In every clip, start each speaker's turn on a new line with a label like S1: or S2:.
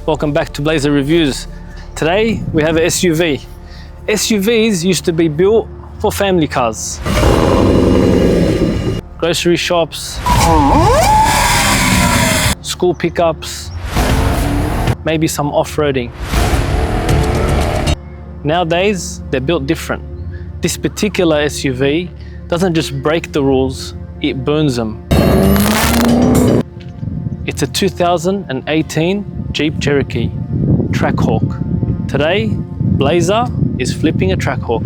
S1: Welcome back to Blazer Reviews. Today we have an SUV. SUVs used to be built for family cars, grocery shops, school pickups, maybe some off-roading. Nowadays they're built different. This particular SUV doesn't just break the rules, it burns them. It's a 2018 Jeep Cherokee Trackhawk. Today, Blazer is flipping a Trackhawk.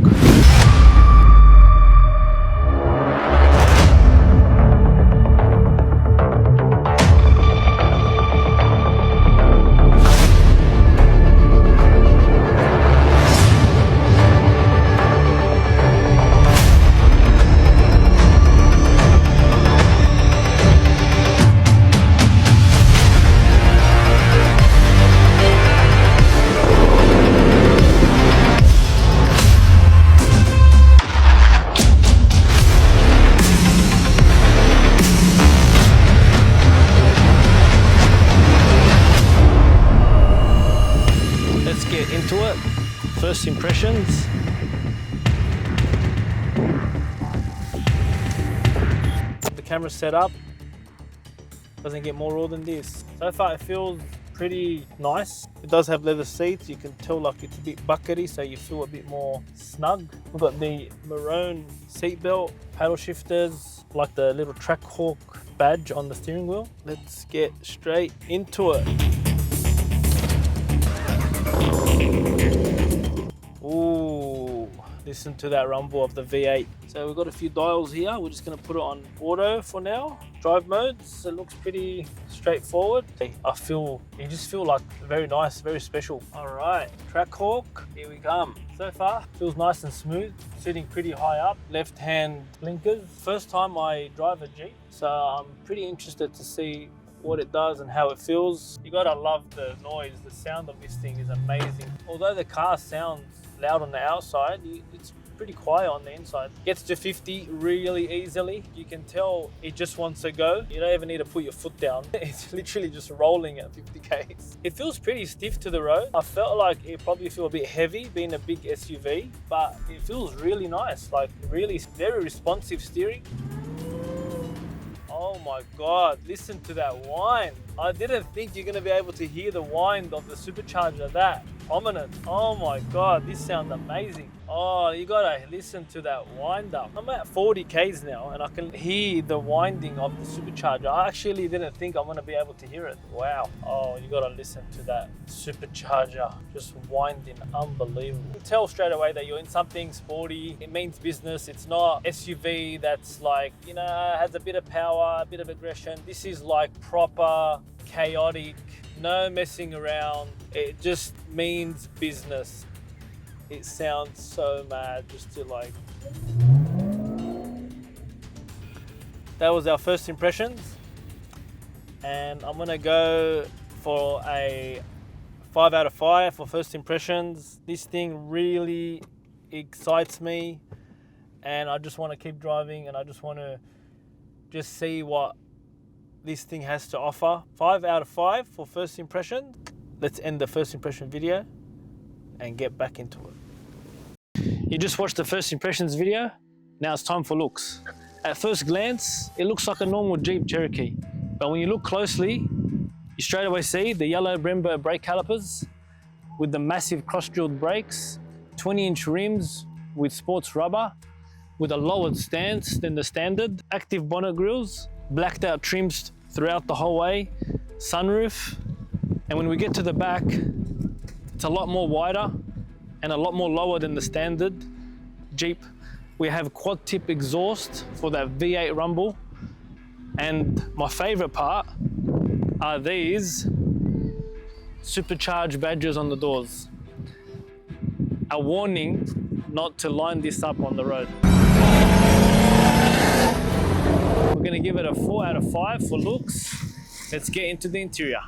S1: Into it. First impressions. The camera's set up. Doesn't get more raw than this. So far it feels pretty nice. It does have leather seats. You can tell like it's a bit buckety, so you feel a bit more snug. We've got the maroon seat belt, paddle shifters, like the little Trackhawk badge on the steering wheel. Let's get straight into it. Ooh, listen to that rumble of the V8. So we've got a few dials here. We're just going to put it on auto for now. Drive modes, it looks pretty straightforward. You just feel like very nice, very special. All right, Trackhawk, here we come. So far, feels nice and smooth, sitting pretty high up. Left-hand blinkers. First time I drive a Jeep, so I'm pretty interested to see what it does and how it feels. You gotta love the noise. The sound of this thing is amazing. Although the car sounds loud on the outside, it's pretty quiet on the inside. Gets to 50 really easily. You can tell it just wants to go. You don't even need to put your foot down. It's literally just rolling at 50 k's. It feels pretty stiff to the road. I felt like it probably feel a bit heavy being a big SUV, but it feels really nice. Like really very responsive steering. Oh my God, listen to that whine. I didn't think you're gonna be able to hear the whine of the supercharger that prominent. Oh my God, this sounds amazing. Oh, you gotta listen to that wind up. I'm at 40 k's now and I can hear the winding of the supercharger. I actually didn't think I'm gonna be able to hear it. Wow. Oh, you gotta listen to that supercharger just winding, unbelievable. You can tell straight away that you're in something sporty. It means business. It's not SUV that's like, you know, has a bit of power, a bit of aggression. This is like proper, chaotic, no messing around. It just means business. It sounds so mad just to like. That was our first impressions. And I'm gonna go for a 5 out of 5 for first impressions. This thing really excites me and I just wanna keep driving and I just wanna just see what this thing has to offer. 5 out of 5 for first impression. Let's end the first impression video and get back into it. You just watched the first impressions video. Now it's time for looks. At first glance, it looks like a normal Jeep Cherokee, but when you look closely, you straight away see the yellow Brembo brake calipers with the massive cross-drilled brakes, 20-inch rims with sports rubber, with a lowered stance than the standard, active bonnet grills, blacked out trims throughout the whole way, sunroof, and when we get to the back, it's a lot more wider and a lot more lower than the standard Jeep. We have quad tip exhaust for that V8 rumble. And my favorite part are these supercharged badges on the doors. A warning not to line this up on the road. We're gonna give it a 4 out of 5 for looks. Let's get into the interior.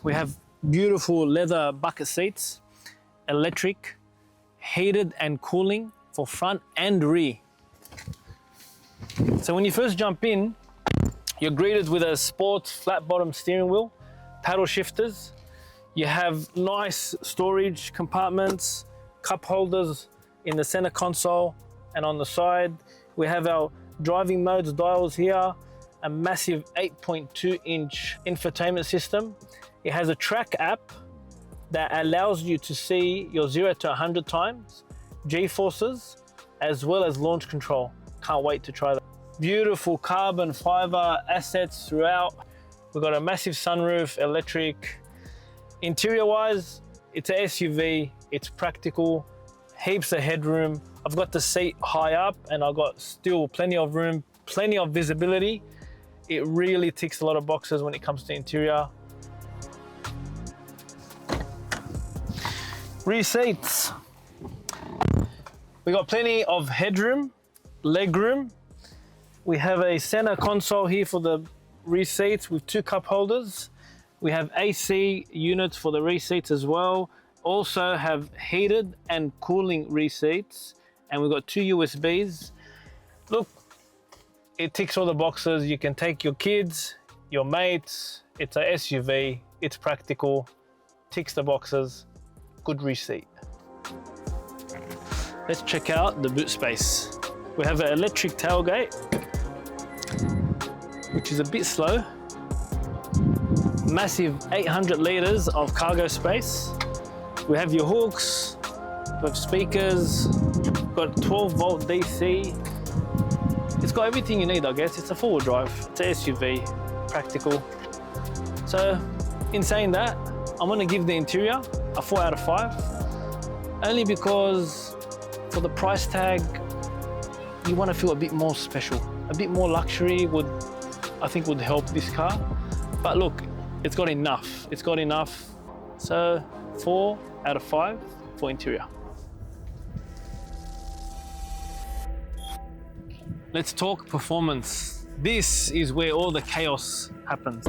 S1: We have beautiful leather bucket seats, electric, heated and cooling for front and rear. So when you first jump in, you're greeted with a sports flat bottom steering wheel, paddle shifters. You have nice storage compartments, cup holders in the center console and on the side. We have our driving modes dials here, a massive 8.2-inch infotainment system. It has a track app that allows you to see your 0 to 100 times, G-forces, as well as launch control. Can't wait to try that. Beautiful carbon fiber assets throughout. We've got a massive sunroof, electric. Interior wise, it's an SUV, it's practical, heaps of headroom. I've got the seat high up and I've got still plenty of room, plenty of visibility. It really ticks a lot of boxes when it comes to interior. Rear seats. We got plenty of headroom, leg room. We have a center console here for the rear seats with 2 cup holders. We have AC units for the rear seats as well. Also have heated and cooling rear seats. And we've got 2 USBs. Look, it ticks all the boxes. You can take your kids, your mates. It's a SUV, it's practical, ticks the boxes, good rear seat. Let's check out the boot space. We have an electric tailgate, which is a bit slow. Massive 800 liters of cargo space. We have your hooks, we have speakers, we've got 12-volt DC. It's got everything you need, I guess. It's a four-wheel drive, it's an SUV, practical. So, in saying that, I'm gonna give the interior a 4 out of 5, only because for the price tag, you want to feel a bit more special, a bit more luxury I think would help this car. But look, it's got enough. It's got enough. So 4 out of 5 for interior. Let's talk performance. This is where all the chaos happens.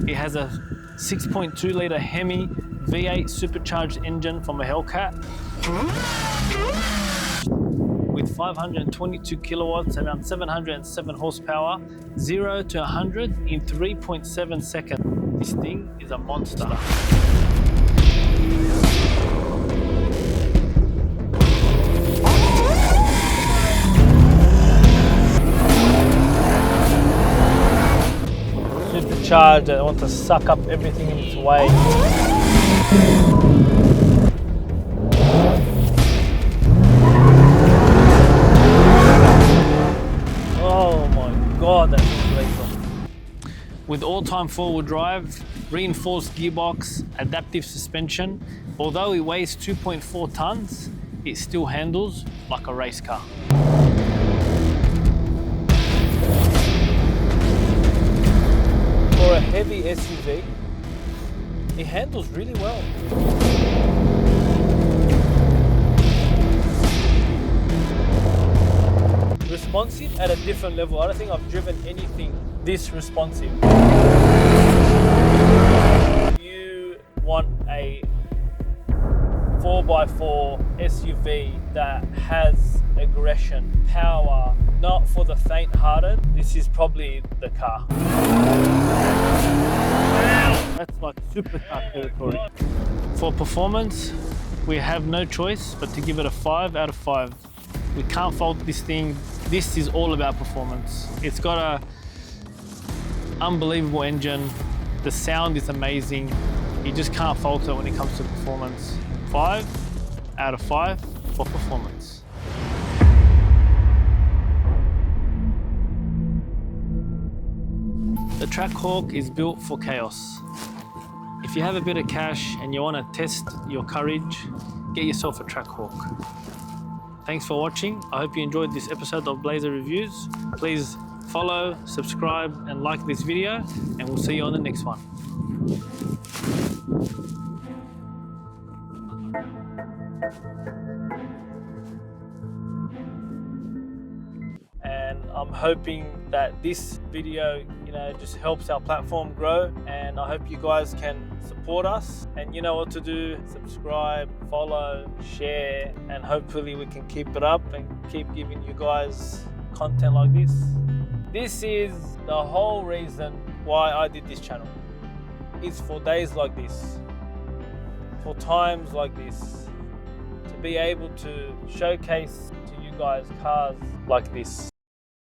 S1: It has a 6.2 litre Hemi V8 supercharged engine from a Hellcat with 522 kilowatts, around 707 horsepower, 0 to 100 in 3.7 seconds. This thing is a monster. Supercharged, I want to suck up everything in its way. Oh my God, that's lethal. With all-time four-wheel drive, reinforced gearbox, adaptive suspension, although it weighs 2.4 tons, it still handles like a race car. For a heavy SUV, it handles really well. Responsive at a different level. I don't think I've driven anything this responsive. If you want a 4x4 SUV that has aggression, power, not for the faint-hearted, this is probably the car. That's like supercar territory. For performance, we have no choice but to give it a 5 out of 5. We can't fault this thing. This is all about performance. It's got a unbelievable engine. The sound is amazing. You just can't fault it when it comes to performance. 5 out of 5 for performance. The Trackhawk is built for chaos. If you have a bit of cash and you want to test your courage, get yourself a Trackhawk. Thanks for watching. I hope you enjoyed this episode of Blazer Reviews. Please follow, subscribe, and like this video, and we'll see you on the next one. And I'm hoping that this video, just helps our platform grow, and I hope you guys can support us, and you know what to do. Subscribe, follow, share, and hopefully we can keep it up and keep giving you guys content like this. This is the whole reason why I did this channel. It's for days like this, for times like this, to be able to showcase to you guys cars like this.